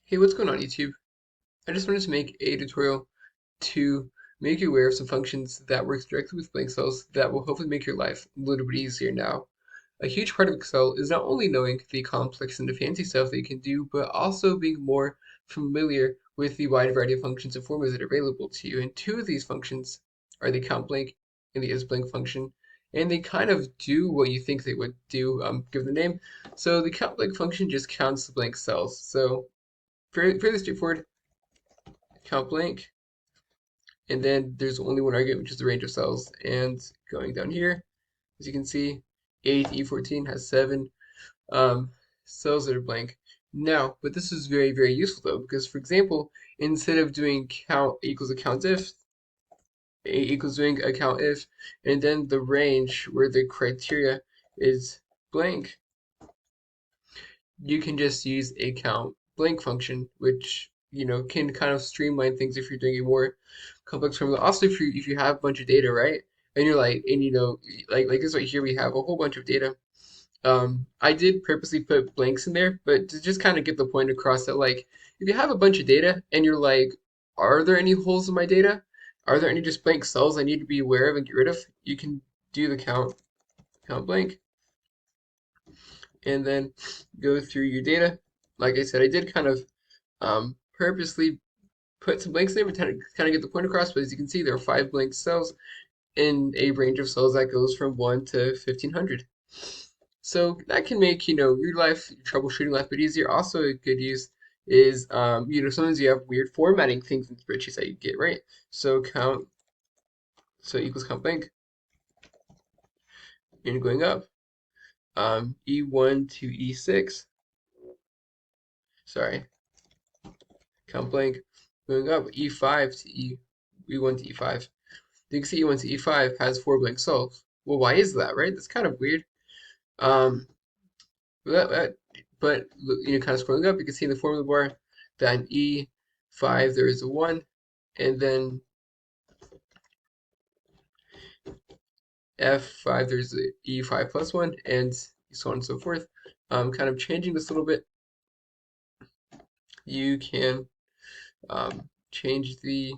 Hey, what's going on YouTube? I just wanted to make a tutorial to make you aware of some functions that work directly with blank cells that will hopefully make your life a little bit easier now. A huge part of Excel is not only knowing the complex and the fancy stuff that you can do, but also being more familiar with the wide variety of functions and formulas that are available to you. And two of these functions are the COUNTBLANK and the ISBLANK function. And they kind of do what you think they would do, given the name. So the COUNTBLANK function just counts the blank cells. So fairly straightforward. Count blank, and then there's only one argument, which is the range of cells. And going down here, as you can see, A to E14 has 7 cells that are blank. Now, but this is very, very useful though, because for example, instead of doing count equals a count if, A equals doing a count if, and then the range where the criteria is blank, you can just use a count blank function, which can kind of streamline things if you're doing a more complex formula. Also, if you have a bunch of data, right, and you're like, and like this right here, we have a whole bunch of data. I did purposely put blanks in there, but to just kind of get the point across that like if you have a bunch of data and you're like, are there any holes in my data? Are there any just blank cells I need to be aware of and get rid of? You can do the count blank and then go through your data. Like I said, I did kind of purposely put some blanks there to kind of get the point across, but as you can see, there are 5 blank cells in a range of cells that goes from 1 to 1500. So that can make, your life, your troubleshooting life a bit easier. Also, a good use is, sometimes you have weird formatting things in spreadsheets that you get, right? So so equals count blank, and going up, E1 to E6, sorry, count blank, going up, E5 to E1 to E5. You can see E1 to E5 has 4 blank cells. Well, why is that, right? That's kind of weird. Um, but kind of scrolling up, you can see in the formula bar that in E5 there is a 1, and then F5 there's a E5 plus 1, and so on and so forth. Kind of changing this a little bit, you can change the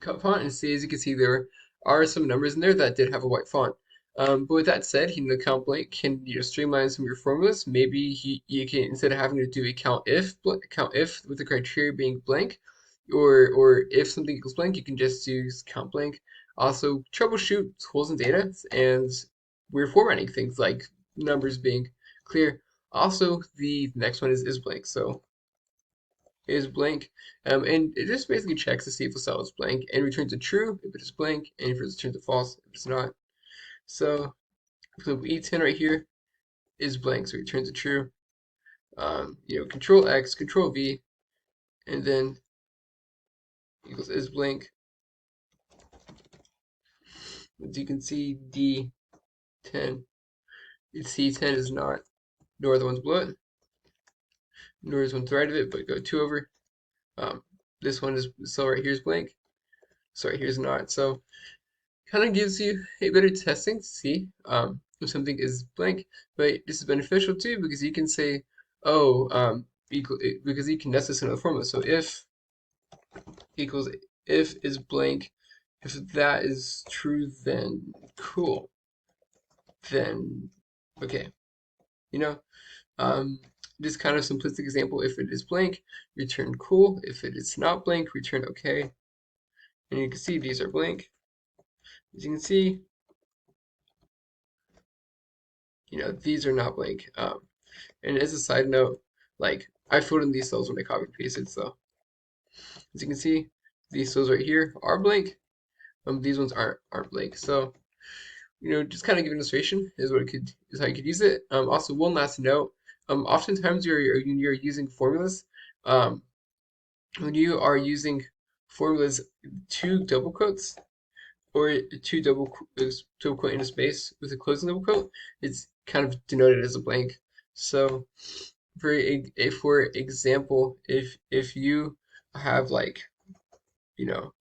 font and see, as you can see, there are some numbers in there that did have a white font. But with that said, count blank can streamline some of your formulas. Maybe you can, instead of having to do a count if with the criteria being blank, or if something equals blank, you can just use count blank. Also, troubleshoot holes in data and weird formatting things like numbers being clear. Also, the next one is blank. So is blank, and it just basically checks to see if the cell is blank and returns a true if it is blank, and if it returns a false if it's not. So, for example, E10 right here is blank, so it returns a true. Control X, Control V, and then equals is blank. As you can see, D10, C10 is not, nor the ones below it, nor is one to the right of it, but go 2 over. This one is, so right here is blank, so right here is not. So kind of gives you a better testing to see if something is blank, but this is beneficial too because you can say, oh, because you can nest this in a formula. So if equals if is blank, if that is true, then cool, then okay, you know, um, this kind of simplistic example. If it is blank, return cool. If it is not blank, return okay. And you can see these are blank. As you can see, these are not blank. And as a side note, like I filled in these cells when I copy and pasted, so as you can see, these cells right here are blank. These ones aren't blank. So, just kind of give an illustration is how you could use it. Also, one last note. Oftentimes you're using formulas. Um, when you are using formulas, 2 double quotes or double quote in a space with a closing double quote, it's kind of denoted as a blank. So for example, if you have like, you know,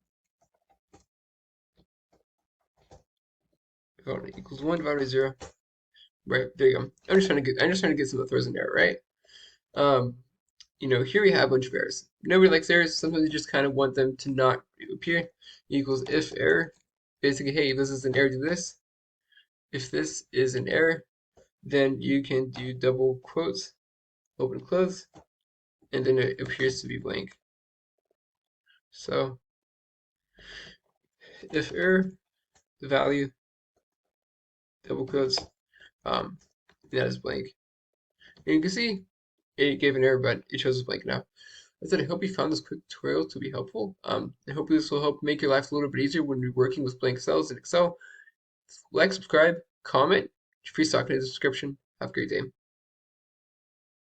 equals 1 divided by 0, right? There you go. I'm just trying to get some of the throws in there, right? Um, here we have a bunch of errors. Nobody likes errors. Sometimes you just kind of want them to not appear. Equals if error. Basically, hey, if this is an error, do this. If this is an error, then you can do double quotes, open close, and then it appears to be blank. So if error, the value, double quotes, that is blank. And you can see it gave an error, but it shows us blank now. I said, I hope you found this quick tutorial to be helpful. I hope this will help make your life a little bit easier when you're working with blank cells in Excel. Like, subscribe, comment, free stock in the description. Have a great day.